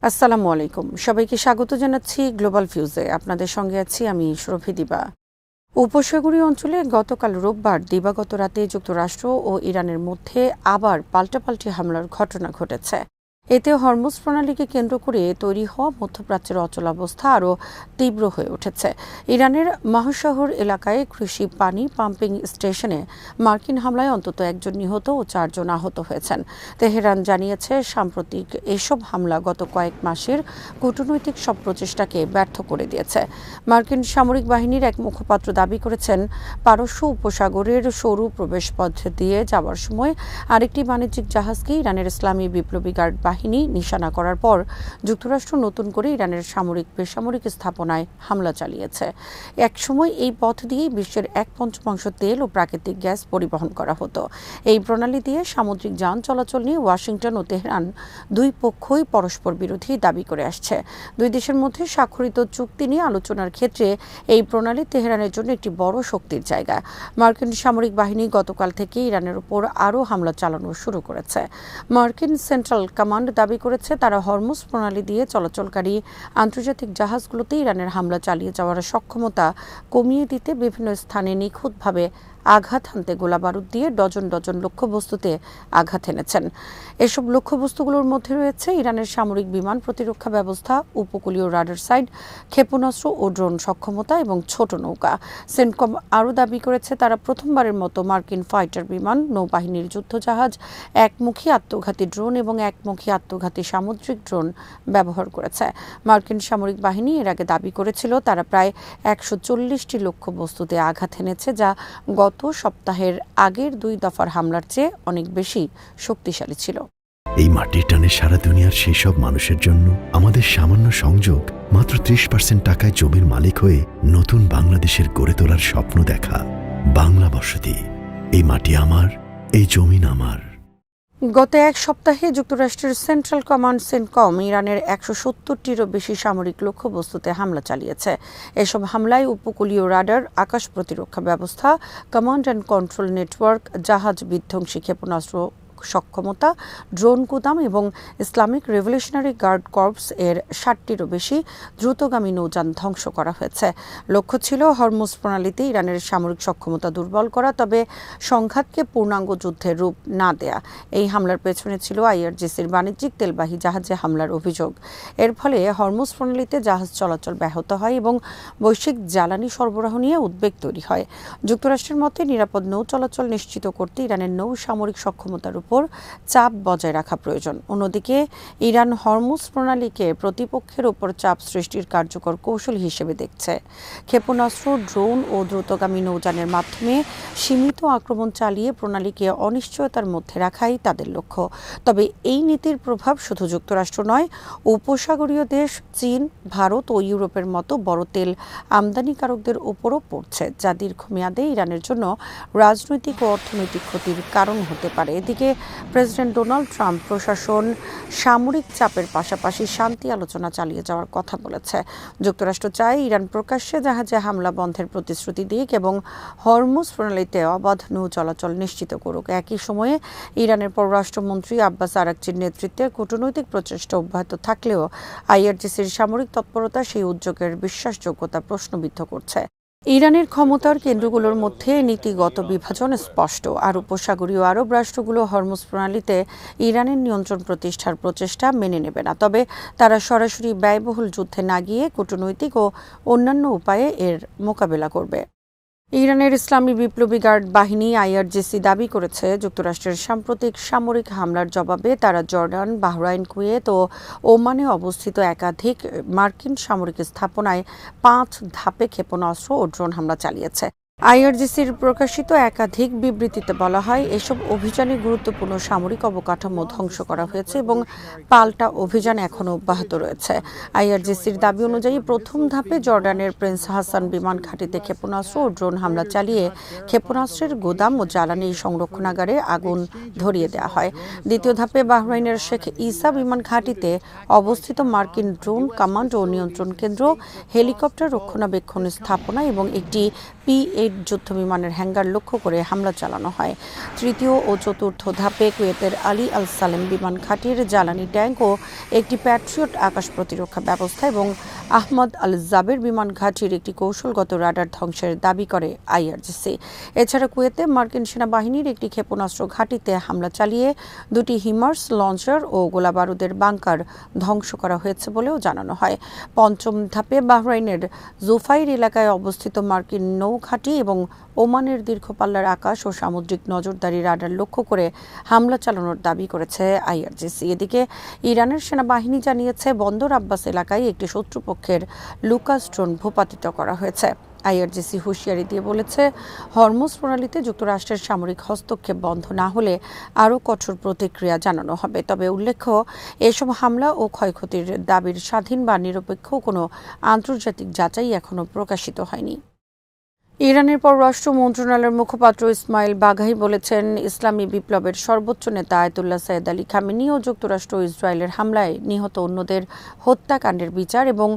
আসসালামু আলাইকুম। সবাইকে স্বাগত জানাচ্ছি গ্লোবাল ভিউজে। আপনাদের সঙ্গে আছি আমি সুরভি দিবা। উপসাগরীয় অঞ্চলে গতকাল রোববার দিবাগত রাতে যুক্তরাষ্ট্র ও ইরানের মধ্যে আবার পাল্টাপাল্টি হামলার ঘটনা ঘটেছে। এতে হরমুজ প্রণালীকে কেন্দ্র করে তৈরি হওয়া মধ্যপ্রাচ্যের অচলাবস্থা আরও তীব্র হয়ে উঠেছে। ইরানের মহাশহর এলাকায় কৃষি পানি পাম্পিং স্টেশনে মার্কিন হামলায় অন্তত একজন নিহত ও 4 জন আহত হয়েছেন। তেহরান জানিয়েছে সাম্প্রতিক এসব হামলা গত কয়েক মাসের কূটনৈতিক সব প্রচেষ্টাকে ব্যর্থ করে দিয়েছে। মার্কিন সামরিক বাহিনীর এক মুখপাত্র দাবি করেছেন, পারস্য উপসাগরের সরু প্রবেশপথ দিয়ে যাওয়ার সময় আরেকটি বাণিজ্যিক জাহাজকে ইরানের ইসলামী বিপ্লবী গার্ড বাহিনী নিশানা করার পর যুক্তরাষ্ট্র নতুন করে ইরানের সামরিক বেসামরিক স্থাপনায় হামলা চালিয়েছে। একসময় এই পথ দিয়েই বিশ্বের 1/5 তেল ও প্রাকৃতিক গ্যাস পরিবহন করা হতো। এই প্রণালী দিয়ে সামুদ্রিক যান চলাচল নিয়ে ওয়াশিংটন ও তেহরান দুই পক্ষই পরস্পর বিরোধী দাবি করে আসছে। দুই দেশের মধ্যে স্বাক্ষরিত চুক্তি নিয়ে আলোচনার ক্ষেত্রে এই প্রণালী তেহরানের জন্য একটি বড় শক্তির জায়গা। মার্কিন সামরিক বাহিনী গতকাল থেকে ইরানের উপর আরও হামলা চালানো শুরু করেছে। মার্কিন সেন্ট্রাল কমান্ড দাবি করেছে তারা হরমুজ প্রণালী দিয়ে চলাচলকারী আন্তর্জাতিক জাহাজগুলোতে ইরানের হামলা চালিয়ে যাওয়ার সক্ষমতা কমিয়ে দিতে বিভিন্ন স্থানে নিখুঁতভাবে আঘাত হানতে গোলাবারুদ দিয়ে ডজন ডজন লক্ষ্যবস্তুতে আঘাত এনেছেন। এসব লক্ষ্যবস্তুগুলোর মধ্যে রয়েছে ইরানের সামরিক বিমান প্রতিরক্ষা ব্যবস্থা, উপকূলীয় রাডার সাইট, ক্ষেপণাস্ত্র ও ড্রোন সক্ষমতা এবং ছোট নৌকা। সেন্টকম আরও দাবি করেছে তারা প্রথমবারের মতো মার্কিন ফাইটার বিমান, নৌবাহিনীর যুদ্ধজাহাজ, একমুখী আত্মঘাতী ড্রোন এবং একমুখী আত্মঘাতী সামুদ্রিক ড্রোন ব্যবহার করেছে। মার্কিন সামরিক বাহিনী এর আগে দাবি করেছিল তারা প্রায় 140টি লক্ষ্যবস্তুতে আঘাত এনেছে, যা গত সপ্তাহের আগের 2 দফার হামলার চেয়ে অনেক বেশি শক্তিশালী ছিল। এই মাটির টানে সারা দুনিয়ার সেই সব মানুষের জন্য আমাদের সামান্য সংযোগ, মাত্র 30% টাকায় জমির মালিক হয়ে নতুন বাংলাদেশের গড়ে তোলার স্বপ্ন দেখা। বাংলা বসতি, এই মাটি আমার, এই জমিন আমার। গত এক সপ্তাহে যুক্তরাষ্ট্রের সেন্ট্রাল কমান্ড সেন্টকম ইরানের 170টিরও বেশি সামরিক লক্ষ্যবস্তুতে হামলা চালিয়েছে। এসব হামলায় উপকূলীয় রাডার, আকাশ প্রতিরক্ষা ব্যবস্থা, কমান্ড অ্যান্ড কন্ট্রোল নেটওয়ার্ক, জাহাজ বিধ্বংসী ক্ষেপণাস্ত্র সক্ষমতা, ড্রোন গুদাম এবং ইসলামিক রেভলিউশনারি গার্ড কর্পস এর 60টিরও বেশি দ্রুতগামী নৌযান ধ্বংস করা হয়েছে। লক্ষ্য ছিল হরমুজ প্রণালীতে ইরানের সামরিক সক্ষমতা দুর্বল করা, তবে সংঘাতকে পূর্ণাঙ্গ যুদ্ধের রূপ না দেয়া। এই হামলার পেছনে ছিল আইআরজিসির বাণিজ্যিক তেলবাহী জাহাজে হামলার অভিযোগ। এর ফলে হরমুজ প্রণালীতে জাহাজ চলাচল ব্যাহত হয় এবং বৈশ্বিক জ্বালানি সরবরাহ নিয়ে উদ্বেগ তৈরি হয়। যুক্তরাষ্ট্রের মতে নিরাপদ নৌ চলাচল নিশ্চিত করতে ইরানের নৌ সামরিক সক্ষমতার উপর চাপ বজায় রাখা প্রয়োজন। অন্যদিকে ইরান হরমুজ প্রণালীকে প্রতিপক্ষের উপর চাপ সৃষ্টির কার্যকর কৌশল হিসেবে দেখছে। ক্ষেপণাস্ত্র, ড্রোন ও দ্রুতগামী নৌযানের মাধ্যমে সীমিত আক্রমণ চালিয়ে প্রণালীকে অনিশ্চয়তার মধ্যে রাখাই তাদের লক্ষ্য। তবে এই নীতির প্রভাব শুধু যুক্তরাষ্ট্র নয়, উপসাগরীয় দেশ চীন, ভারত ও ইউরোপের মতো বড় তেল আমদানিকারকদের উপরও পড়ছে, যা দীর্ঘমেয়াদে ইরানের জন্য রাজনৈতিক ও অর্থনৈতিক ক্ষতির কারণ হতে পারে। এদিকে প্রেসিডেন্ট ডোনাল্ড ট্রাম্প প্রশাসন সামরিক চাপের পাশাপাশি শান্তি আলোচনা চালিয়ে যাওয়ার কথা বলেছে। যুক্তরাষ্ট্র চায় ইরান প্রকাশ্যে জাহাজে হামলা বন্ধের প্রতিশ্রুতি দিক এবং হরমুজ প্রণালীতে অবাধ নৌ চলাচল নিশ্চিত করুক। একই সময়ে ইরানের পররাষ্ট্রমন্ত্রী আব্বাস আরাকচির নেতৃত্বে কূটনৈতিক প্রচেষ্টা অব্যাহত থাকলেও আইআরজিসির সামরিক তৎপরতা সেই উদ্যোগের বিশ্বাসযোগ্যতা প্রশ্নবিদ্ধ করছে। ইরানের ক্ষমতার কেন্দ্রগুলোর মধ্যে নীতিগত বিভাজন স্পষ্ট, আর উপসাগরীয় আরব রাষ্ট্রগুলো হরমুজ প্রণালীতে ইরানের নিয়ন্ত্রণ প্রতিষ্ঠার প্রচেষ্টা মেনে নেবে না। তবে তারা সরাসরি ব্যয়বহুল যুদ্ধে না গিয়ে কূটনৈতিক ও অন্যান্য উপায়ে এর মোকাবেলা করবে। ইরানের ইসলামী বিপ্লবী গার্ড বাহিনী আইআরজিসি দাবি করেছে যুক্তরাষ্ট্রের সাম্প্রতিক সামরিক হামলার জবাবে তারা জর্ডান, বাহরাইন, কুয়েত ও ওমানে অবস্থিত একাধিক মার্কিন সামরিক স্থাপনায় 5 ধাপে ক্ষেপণাস্ত্র ও ড্রোন হামলা চালিয়েছে। আইআরজিসির প্রকাশিত একাধিক বিবৃতিতে বলা হয়, এসব অভিযানে গুরুত্বপূর্ণ সামরিক অবকাঠামো ধ্বংস করা হয়েছে এবং পাল্টা অভিযান এখনও অব্যাহত রয়েছে। আইআরজিসির দাবি অনুযায়ী প্রথম ধাপে জর্ডানের প্রিন্স হাসান বিমান ঘাঁটিতে ক্ষেপণাস্ত্র ও ড্রোন হামলা চালিয়ে ক্ষেপণাস্ত্রের গোদাম ও জ্বালানি সংরক্ষণাগারে আগুন ধরিয়ে দেওয়া হয়। দ্বিতীয় ধাপে বাহরাইনের শেখ ইসা বিমান ঘাঁটিতে অবস্থিত মার্কিন ড্রোন কমান্ড ও নিয়ন্ত্রণ কেন্দ্র, হেলিকপ্টার রক্ষণাবেক্ষণ স্থাপনা এবং একটি P-8 যুদ্ধবিমানের হ্যাঙ্গার লক্ষ্য করে হামলা চালানো হয়। তৃতীয় ও চতুর্থ ধাপে কুয়েতের আলী আল সালেম বিমান ঘাঁটির জ্বালানি ট্যাঙ্ক ও একটি প্যাট্রিয়ট আকাশ প্রতিরক্ষা ব্যবস্থা এবং আহমদ আল জাবের বিমান ঘাঁটির একটি কৌশলগত রাডার ধ্বংসের দাবি করে IRGC। এছাড়া কুয়েতে মার্কিন সেনাবাহিনীর একটি ক্ষেপণাস্ত্র ঘাঁটিতে হামলা চালিয়ে দুটি হিমার্স লঞ্চার ও গোলাবারুদের বাংকার ধ্বংস করা হয়েছে বলেও জানানো হয়। পঞ্চম ধাপে বাহরাইনের জুফাইর এলাকায় অবস্থিত মার্কিন নৌঘাঁটি এবং ওমানের দীর্ঘপাল্লার আকাশ ও সামুদ্রিক নজরদারি রাডার লক্ষ্য করে হামলা চালানোর দাবি করেছে IRGC। এদিকে ইরানের সেনাবাহিনী জানিয়েছে বন্দর আব্বাস এলাকায় একটি শত্রুপক্ষের লুকাস ড্রোন ভূপাতিত করা হয়েছে। IRGC হুঁশিয়ারি দিয়ে বলেছে, হরমুজ প্রণালীতে যুক্তরাষ্ট্রের সামরিক হস্তক্ষেপ বন্ধ না হলে আরও কঠোর প্রতিক্রিয়া জানানো হবে। তবে উল্লেখ্য, এসব হামলা ও ক্ষয়ক্ষতির দাবির স্বাধীন বা নিরপেক্ষ কোনো আন্তর্জাতিক যাচাই এখনও প্রকাশিত হয়নি। ইরানের পররাষ্ট্র মন্ত্রণালয়ের মুখপাত্র ইসমাইল বাঘাই বলেছেন, ইসলামী বিপ্লবের সর্বোচ্চ নেতা আয়াতুল্লাহ সৈয়দ আলী খামেনি ও যুক্তরাষ্ট্র ও ইসরায়েলের হামলায় নিহত অন্যদের হত্যাকাণ্ডের বিচার এবং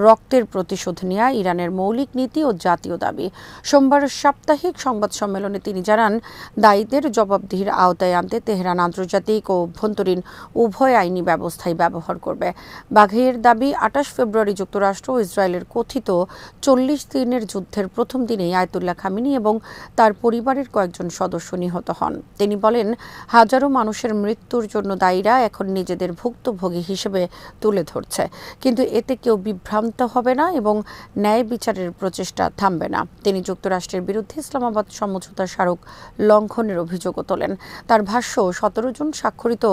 রক্তের প্রতিশোধ নেওয়া ইরানের মৌলিক নীতি ও জাতীয় দাবি। সোমবার সাপ্তাহিক সংবাদ সম্মেলনে তিনি জানান, দায়ীদের জবাবদিহির আওতায় আনতে তেহরান আন্তর্জাতিক ও অভ্যন্তরীণ উভয় আইনি ব্যবস্থাই ব্যবহার করবে। বাঘাইয়ের দাবি, 28 ফেব্রুয়ারি যুক্তরাষ্ট্র ও ইসরায়েলের কথিত 40 দিনের যুদ্ধের প্রথম দিনে আয়াতুল্লাহ খামেনি এবং তার পরিবারের কয়েকজন সদস্য নিহত হন। তিনি বলেন, হাজারো মানুষের মৃত্যুর জন্য দায়ীরা এখন নিজেদের ভুক্তভোগী হিসেবে তুলে ধরছে, কিন্তু এতে কেউ বিভ্রান্ত হবে না এবং ন্যায় বিচারের প্রচেষ্টা থামবে না। তিনি যুক্তরাষ্ট্রের বিরুদ্ধে ইসলামাবাদ সমঝোতা স্মারক লঙ্ঘনের অভিযোগও তোলেন। তার ভাষ্য, 17 জুন স্বাক্ষরিত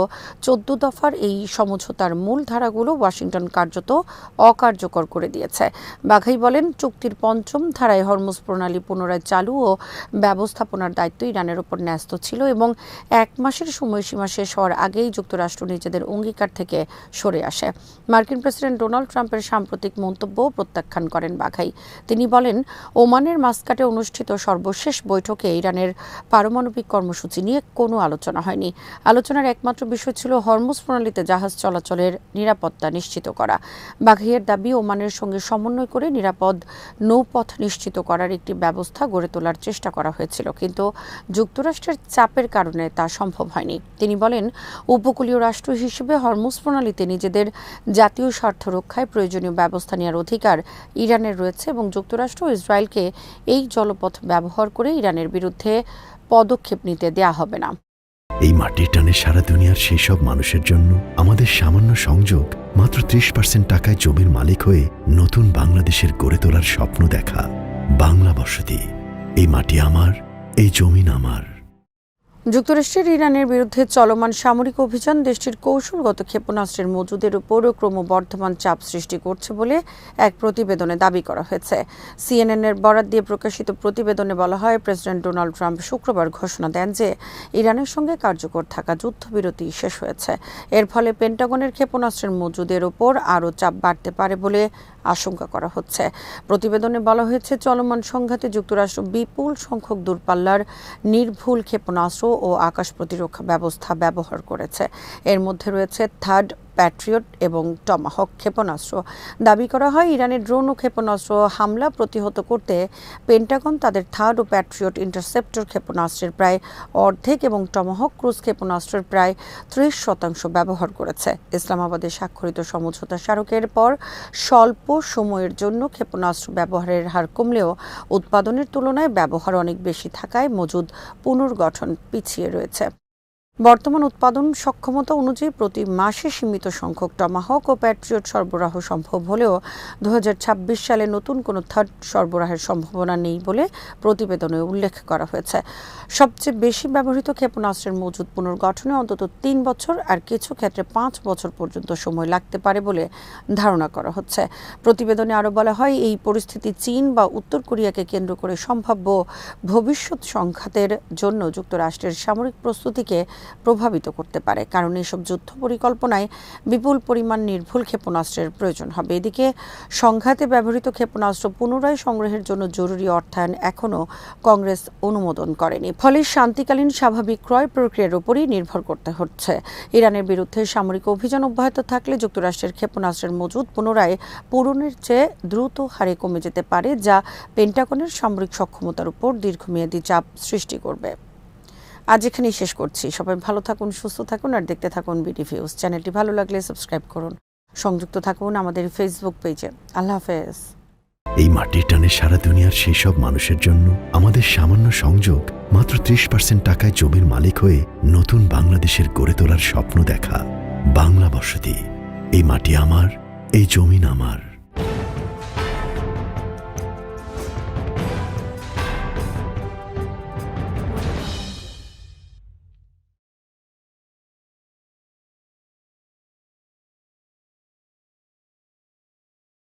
14 দফার এই সমঝোতার মূল ধারাগুলো ওয়াশিংটন কার্যত অকার্যকর করে দিয়েছে। বাঘাই বলেন, চুক্তির পঞ্চম ধারায় হরমুজ প্রণালী পুনরায় চালু ও ব্যবস্থাপনার দায়িত্ব ইরানের উপর ন্যস্ত ছিল এবং 1 মাসের সময়সীমা শেষ হওয়ার আগেই যুক্তরাষ্ট্র নিজেদের অঙ্গীকার থেকে সরে আসে। মার্কিন প্রেসিডেন্ট ডোনাল্ড ট্রাম্পের সাম্প্রতিক মন্তব্য প্রত্যাখ্যান করেন বাঘাই। তিনি বলেন, ওমানের মাস্কাটে অনুষ্ঠিত সর্বশেষ বৈঠকে ইরানের পারমাণবিক কর্মসূচি নিয়ে কোনো আলোচনা হয়নি। আলোচনার একমাত্র বিষয় ছিল হরমুজ প্রণালীতে জাহাজ চলাচলের নিরাপত্তা নিশ্চিত করা। বাঘাইয়ের দাবি, ওমানের সঙ্গে সমন্বয় করে নিরাপদ নৌপথ নিশ্চিত করার একটি ব্যবস্থা গড়ে তোলার চেষ্টা করা হয়েছিল, কিন্তু যুক্তরাষ্ট্রের চাপের কারণে তা সম্ভব হয়নি। তিনি বলেন, উপকূলীয় রাষ্ট্র হিসেবে হরমুজ প্রণালীতে নিজেদের জাতীয় স্বার্থ রক্ষায় প্রয়োজনীয় ব্যবস্থা নেওয়ার অধিকার ইরানের রয়েছে এবং যুক্তরাষ্ট্র ও ইসরায়েলকে এই জলপথ ব্যবহার করে ইরানের বিরুদ্ধে পদক্ষেপ নিতে দেয়া হবে না। এই মাটির টানে সারা দুনিয়ার সেই সব মানুষের জন্য আমাদের সামান্য সংযোগ মাত্র 30% টাকায় জমির মালিক হয়ে নতুন বাংলাদেশের গড়ে তোলার স্বপ্ন দেখা। বাংলা বসতি, এই মাটি আমার, এই জমিন আমার। যুক্তরাষ্ট্রের ইরানের বিরুদ্ধে চলমান সামরিক অভিযান দেশটির কৌশলগত ক্ষেপণাস্ত্রের মজুদের উপরও ক্রমবর্ধমান চাপ সৃষ্টি করছে বলে এক প্রতিবেদনে দাবি করা হয়েছে। CNN-এর বরাত দিয়ে প্রকাশিত প্রতিবেদনে বলা হয়, প্রেসিডেন্ট ডোনাল্ড ট্রাম্প শুক্রবার ঘোষণা দেন যে ইরানের সঙ্গে কার্যকর থাকা যুদ্ধবিরতি শেষ হয়েছে। এর ফলে পেন্টাগনের ক্ষেপণাস্ত্রের মজুদের উপর আরও চাপ বাড়তে পারে বলে আশঙ্কা করা হচ্ছে। প্রতিবেদনে বলা হয়েছে, চলমান সংঘাতে যুক্তরাষ্ট্র বিপুল সংখ্যক দূরপাল্লার নির্ভুল ক্ষেপণাস্ত্র ও আকাশ প্রতিরক্ষা ব্যবস্থা ব্যবহার করেছে। এর মধ্যে রয়েছে থার্ড প্যাট্রিয়ট এবং টমাহক ক্ষেপণাস্ত্র। দাবি করা হয়, ইরানের ড্রোন ও ক্ষেপণাস্ত্র হামলা প্রতিহত করতে পেন্টাগন তাদের থার্ড ও প্যাট্রিয়ট ইন্টারসেপ্টর ক্ষেপণাস্ত্রের প্রায় অর্ধেক এবং টমাহক ক্রুজ ক্ষেপণাস্ত্রের প্রায় 30% ব্যবহার করেছে। ইসলামাবাদে স্বাক্ষরিত সমঝোতা স্মারকের পর স্বল্প সময়ের জন্য ক্ষেপণাস্ত্র ব্যবহারের হার কমলেও উৎপাদনের তুলনায় ব্যবহার অনেক বেশি থাকায় মজুদ পুনর্গঠন পিছিয়ে রয়েছে। বর্তমান উৎপাদন সক্ষমতা অনুযায়ী প্রতি মাসে সীমিত সংখ্যক টমাহক ও প্যাট্রিয়ট সরবরাহ সম্ভব হলেও 2026 সালে নতুন কোনো থার্ড সরবরাহের সম্ভাবনা নেই বলে প্রতিবেদনে উল্লেখ করা হয়েছে। সবচেয়ে বেশি ব্যবহৃত ক্ষেপণাস্ত্রের মজুদ পুনর্গঠনে অন্তত 3 বছর আর কিছু ক্ষেত্রে 5 বছর পর্যন্ত সময় লাগতে পারে বলে ধারণা করা হচ্ছে। প্রতিবেদনে আরও বলা হয়, এই পরিস্থিতি চীন বা উত্তর কোরিয়াকে কেন্দ্র করে সম্ভাব্য ভবিষ্যৎ সংঘাতের জন্য যুক্তরাষ্ট্রের সামরিক প্রস্তুতিকে প্রভাবিত করতে পারে, কারণ এসব যুদ্ধ পরিকল্পনায় বিপুল পরিমাণ নির্ভুল ক্ষেপণাস্ত্রের প্রয়োজন হবে। এদিকে সংঘাতে ব্যবহৃত ক্ষেপণাস্ত্র পুনরায় সংগ্রহের জন্য জরুরি অর্থায়ন এখনও কংগ্রেস অনুমোদন করেনি, ফলে শান্তিকালীন স্বাভাবিক ক্রয় প্রক্রিয়ার উপরই নির্ভর করতে হচ্ছে। ইরানের বিরুদ্ধে সামরিক অভিযান অব্যাহত থাকলে যুক্তরাষ্ট্রের ক্ষেপণাস্ত্রের মজুদ পুনরায় পূরণের চেয়ে দ্রুত হারে কমে যেতে পারে, যা পেন্টাগনের সামরিক সক্ষমতার উপর দীর্ঘমেয়াদী চাপ সৃষ্টি করবে। আজ এখানেই শেষ করছি। সবাই ভালো থাকুন, সুস্থ থাকুন আর দেখতে থাকুন বিডি ভিউজ। চ্যানেলটি ভালো লাগলে সাবস্ক্রাইব করুন, সংযুক্ত থাকুন আমাদের ফেসবুক পেজে। আল্লাহ হাফেজ। এই মাটির টানে সারা দুনিয়ার সেই সব মানুষের জন্য আমাদের সামান্য সংযোগ মাত্র 30% টাকায় জমির মালিক হয়ে নতুন বাংলাদেশের গড়ে তোলার স্বপ্ন দেখা। বাংলা বসতি। এই মাটি আমার, এই জমিন আমার।